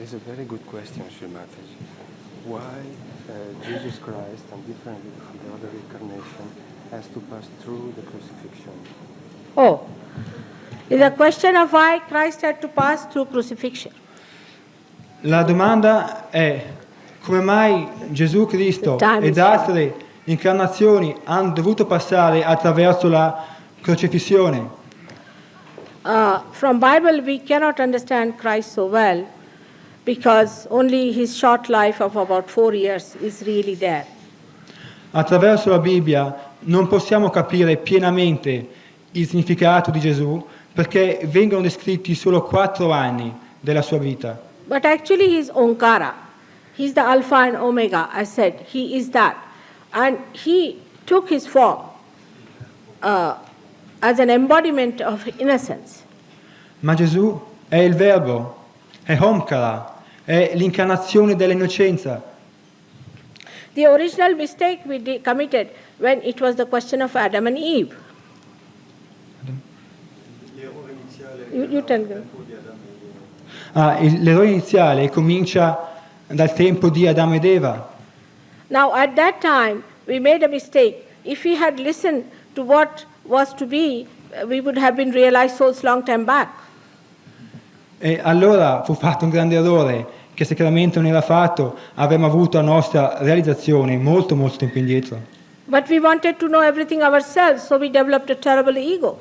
It's a very good question, Sri Mataji. Why Jesus Christ, and differently from the other incarnation, has to pass through the crucifixion? Oh, it's a question of why Christ had to pass through crucifixion. La domanda è come mai Gesù Cristo ed altre incarnazioni hanno dovuto passare attraverso la crocifissione. From Bible we cannot understand Christ so well because only his short life of about 4 years is really there. Attraverso la Bibbia non possiamo capire pienamente il significato di Gesù perché vengono descritti solo 4 anni della sua vita. But actually he is Omkara. He is the Alpha and Omega, I said. He is that. And he took his form as an embodiment of innocence. Ma Gesù è il Verbo, è Omkara, è l'incarnazione dell'innocenza. The original mistake we committed when it was the question of Adam and Eve. You tell them. L'errore iniziale comincia dal tempo di Adamo ed Eva. Now at that time we made a mistake. If we had listened to what was to be, we would have been realized souls long time back. E allora fu fatto un grande errore che se chiaramente non era fatto avremmo avuto la nostra realizzazione molto tempo indietro. But we wanted to know everything ourselves, so we developed a terrible ego.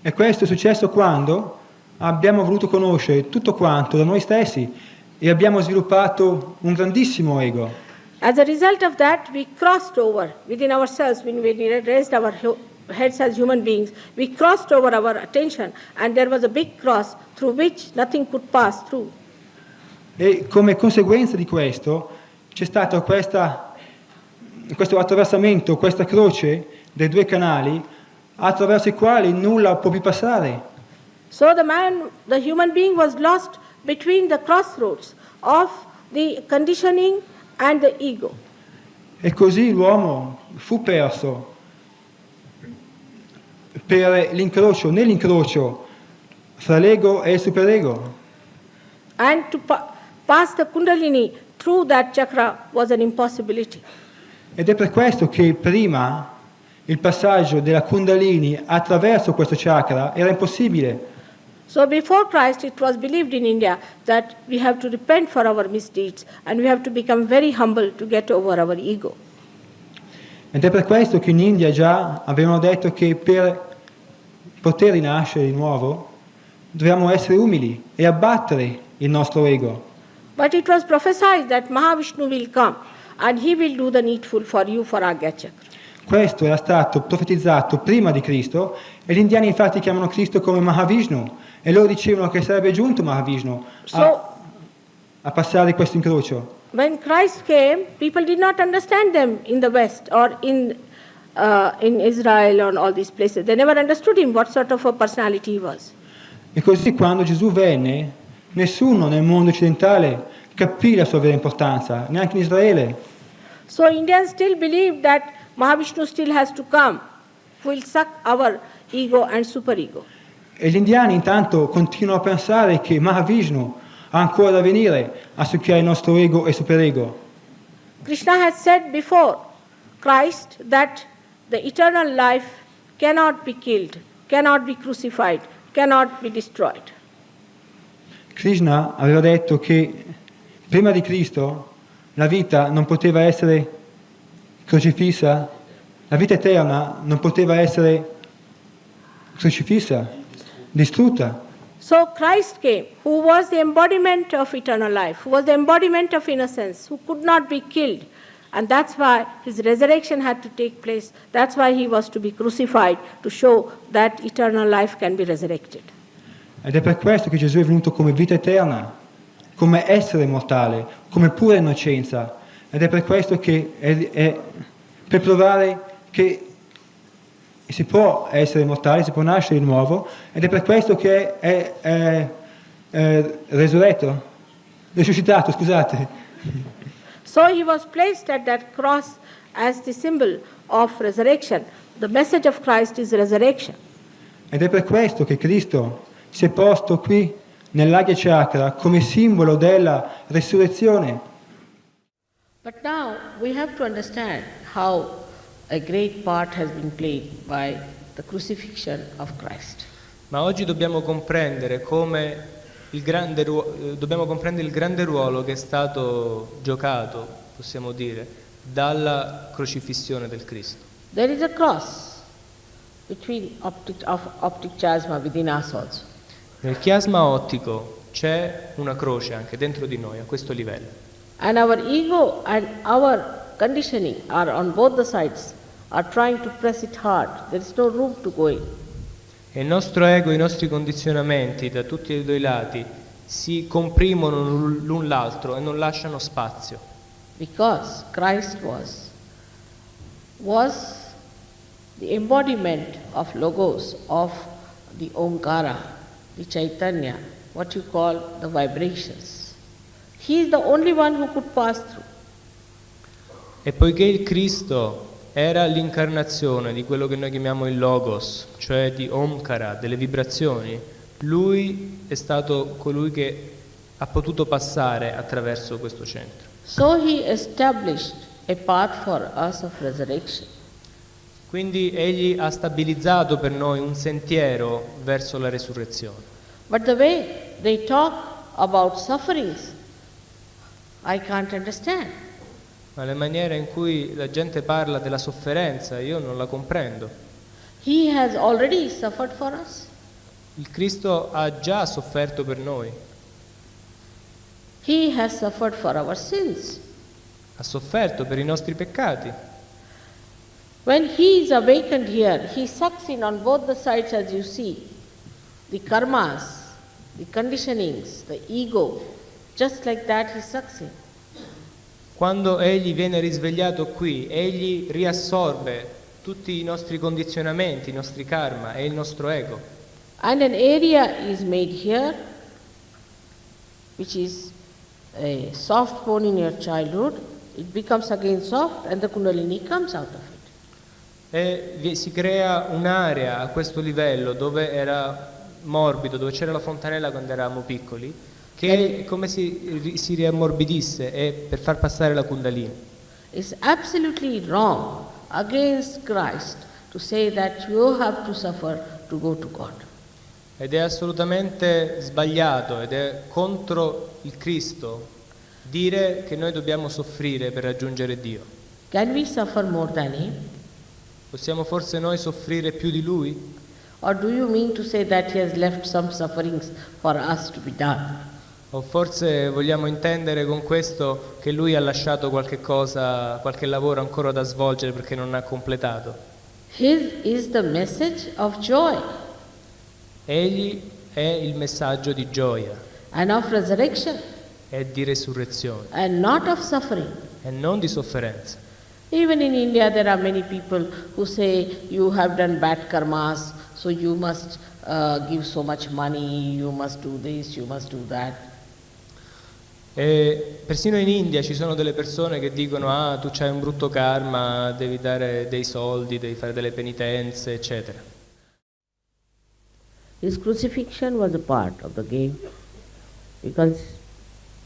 E questo è successo quando abbiamo voluto conoscere tutto quanto da noi stessi e abbiamo sviluppato un grandissimo ego. As a result of that, we crossed over within ourselves when we raised our heads as human beings. We crossed over our attention and there was a big cross through which nothing could pass through. E come conseguenza di questo c'è stato questo attraversamento, questa croce dei 2 canali attraverso i quali nulla può più passare. So the human being was lost between the crossroads of the conditioning and the ego. E così l'uomo fu perso per nell'incrocio fra l'ego e il superego. And to pass the Kundalini through that chakra was an impossibility. Ed è per questo che prima il passaggio della Kundalini attraverso questo chakra era impossibile. So before Christ, it was believed in India that we have to repent for our misdeeds and we have to become very humble to get over our ego. Ed è per questo che in India già avevano detto che per poter rinascere di nuovo dobbiamo essere umili e abbattere il nostro ego. But it was prophesied that Mahavishnu will come and he will do the needful for you for Agya Chakra. Questo era stato profetizzato prima di Cristo e gli indiani infatti chiamano Cristo come Mahavishnu e loro dicevano che sarebbe giunto Mahavishnu a passare questo incrocio. When Christ came, people did not understand them in the West or in Israel or all these places. They never understood him, what sort of a personality he was. E così quando Gesù venne, nessuno nel mondo occidentale capì la sua vera importanza, neanche in Israele. So Indians still believe that Mahavishnu still has to come, who will suck our ego and superego. E gli indiani intanto continuano a pensare che Mahavishnu ha ancora da venire a succhiare il nostro ego e superego. Krishna has said before Christ that the eternal life cannot be killed, cannot be crucified, cannot be destroyed. Krishna aveva detto che prima di Cristo la vita non poteva essere crocifissa, la vita eterna non poteva essere crocifissa, distrutta. So Christ came, who was the embodiment of eternal life, who was the embodiment of innocence, who could not be killed. And that's why his resurrection had to take place. That's why he was to be crucified, to show that eternal life can be resurrected. Ed è per questo che Gesù è venuto come vita eterna, come essere immortale, come pura innocenza. Ed è per questo che è per provare che si può essere immortali, si può nascere di nuovo, ed è per questo che è risuscitato, scusate. So he was placed at that cross as the symbol of resurrection. The message of Christ is resurrection. Ed è per questo che Cristo si è posto qui nell'Agya Chakra come simbolo della resurrezione. But now we have to understand how a great part has been played by the crucifixion of Christ. Ma oggi dobbiamo comprendere come dobbiamo comprendere il grande ruolo che è stato giocato, possiamo dire, dalla crocifissione del Cristo. There is a cross between optic chiasma within us also. Nel chiasma ottico c'è una croce anche dentro di noi, a questo livello. And our ego and our conditioning are on both the sides, are trying to press it hard. There is no room to go in. E il nostro ego, i nostri condizionamenti da tutti e due i lati si comprimono l'un l'altro e non lasciano spazio. Because Christ was the embodiment of Logos, of the Omkara, the Chaitanya, what you call the vibrations. He is the only one who could pass through. E poiché il Cristo era l'incarnazione di quello che noi chiamiamo il Logos, cioè di Omkara, delle vibrazioni, lui è stato colui che ha potuto passare attraverso questo centro. So he established a path for us of resurrection. Quindi egli ha stabilizzato per noi un sentiero verso la resurrezione. But the way they talk about sufferings, I can't understand. Ma la maniera in cui la gente parla della sofferenza, io non la comprendo. He has already suffered for us. Il Cristo ha già sofferto per noi, He has suffered for our sins. ha sofferto per i nostri peccati. When he is awakened here, he sucks in on both the sides, as you see, the karmas, the conditionings, the ego, just like that he sucks in. Quando egli viene risvegliato qui, egli riassorbe tutti i nostri condizionamenti, i nostri karma e il nostro ego. And an area is made here, which is a soft bone in your childhood. It becomes again soft and the kundalini comes out of it. E si crea un'area a questo livello dove era morbido, dove c'era la fontanella quando eravamo piccoli, che è come si riammorbidisse e per far passare la kundalini. It's absolutely wrong against Christ to say that you have to suffer to go to God. Ed è assolutamente sbagliato ed è contro il Cristo dire che noi dobbiamo soffrire per raggiungere Dio. Can we suffer more than Him? Possiamo forse noi soffrire più di Lui? Or do you mean to say that He has left some sufferings for us to be done? O forse vogliamo intendere con questo che Lui ha lasciato qualche cosa, qualche lavoro ancora da svolgere perché non ha completato? His is the message of joy Egli è il messaggio di gioia and of resurrection e di resurrezione and not of suffering. e non di sofferenza. Even in India, there are many people who say you have done bad karmas, so you must give so much money, you must do this, you must do that. E persino in India ci sono delle persone che dicono: ah, tu c'hai un brutto karma, devi dare dei soldi, devi fare delle penitenze, eccetera. His crucifixion was a part of the game because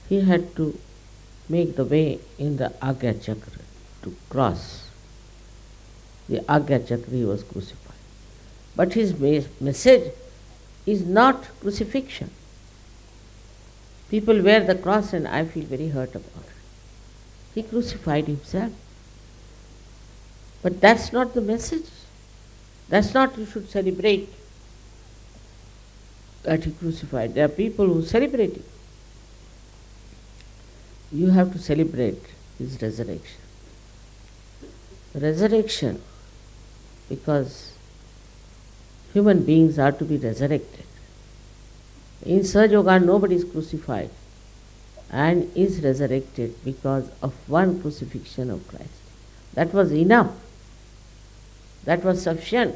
he had to make the way in the Agya Chakra to cross. The Agya Chakra he was crucified. But his message is not crucifixion. People wear the cross and I feel very hurt about it. He crucified himself. But that's not the message. That's not you should celebrate that he crucified. There are people who celebrate it. You have to celebrate his resurrection. Resurrection, because human beings are to be resurrected. In Sahaja nobody is crucified and is resurrected because of one crucifixion of Christ. That was enough. That was sufficient.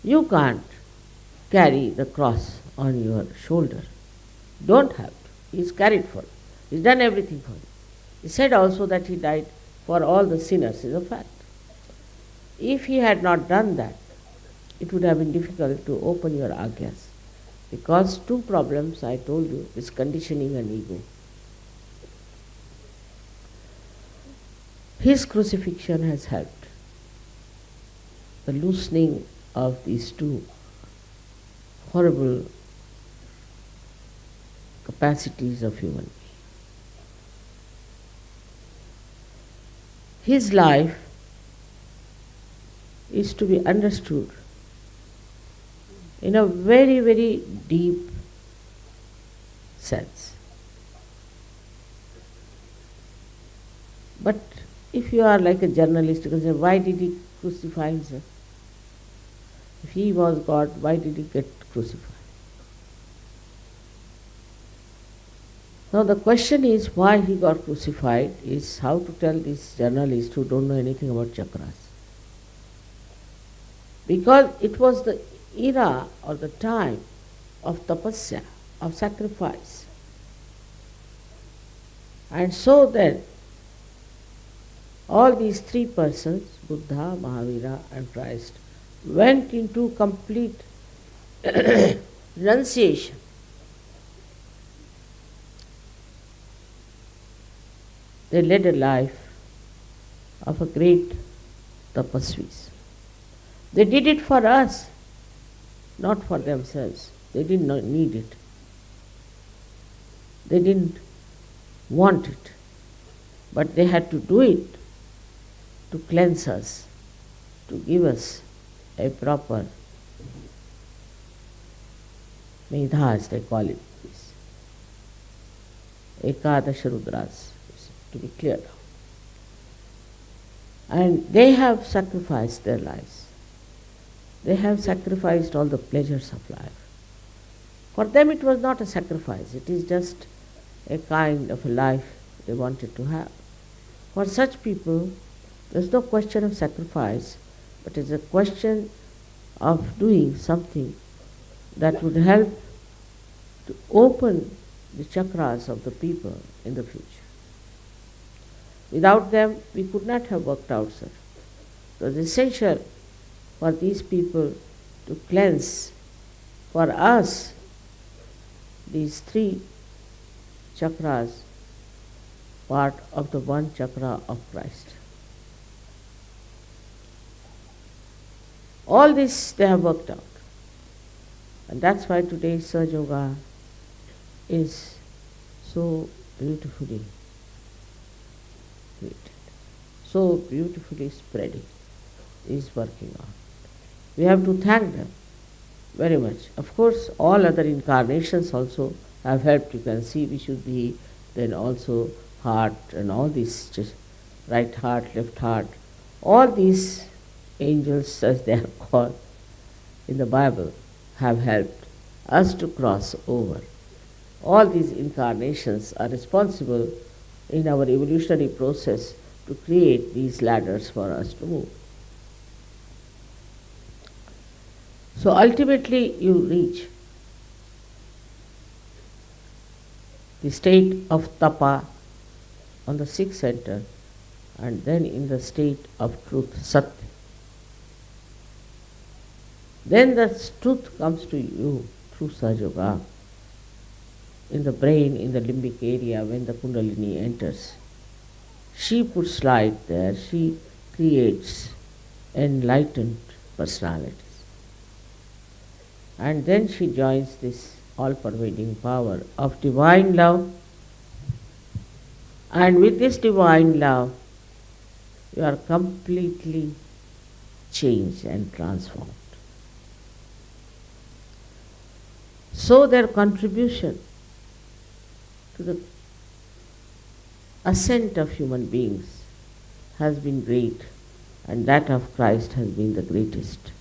You can't carry the cross on your shoulder. Don't have to. He's carried for you. He's done everything for you. He said also that he died for all the sinners, is a fact. If he had not done that, it would have been difficult to open your agyas Because two problems I told you is conditioning and ego. His crucifixion has helped. The loosening of these two horrible capacities of human being. His life is to be understood in a very, very deep sense. But if you are like a journalist, you can say, why did he crucify himself? If he was God, why did he get crucified? Now the question is why he got crucified is how to tell these journalists who don't know anything about chakras. Because it was the era or the time of tapasya, of sacrifice. And so then all these three persons, Buddha, Mahavira and Christ, went into complete renunciation. They led a life of a great tapasvis. They did it for us, not for themselves. They did not need it. They didn't want it. But they had to do it to cleanse us, to give us a proper medha, as they call it, Ekadasha Rudras, to be clear. And they have sacrificed their lives. They have sacrificed all the pleasures of life. For them it was not a sacrifice, it is just a kind of a life they wanted to have. For such people, there is no question of sacrifice, but it is a question of doing something that would help to open the chakras of the people in the future. Without them, we could not have worked out, sir. It was essential for these people to cleanse, for us, these three chakras, part of the one chakra of Christ. All this they have worked out. And that's why today's Sahaja Yoga is so beautifully created, so beautifully spreading, is working on. We have to thank them very much. Of course, all other incarnations also have helped. You can see Vishuddhi, then also heart and all these, just right heart, left heart, all these angels, as they are called in the Bible, have helped us to cross over. All these incarnations are responsible in our evolutionary process to create these ladders for us to move. So ultimately you reach the state of tapa on the sixth center, and then in the state of truth, sat. Then the truth comes to you through Sahaja Yoga, in the brain, in the limbic area, when the Kundalini enters. She puts light there, she creates enlightened personalities. And then she joins this all-pervading power of divine love. And with this divine love, you are completely changed and transformed. So their contribution to the ascent of human beings has been great, and that of Christ has been the greatest.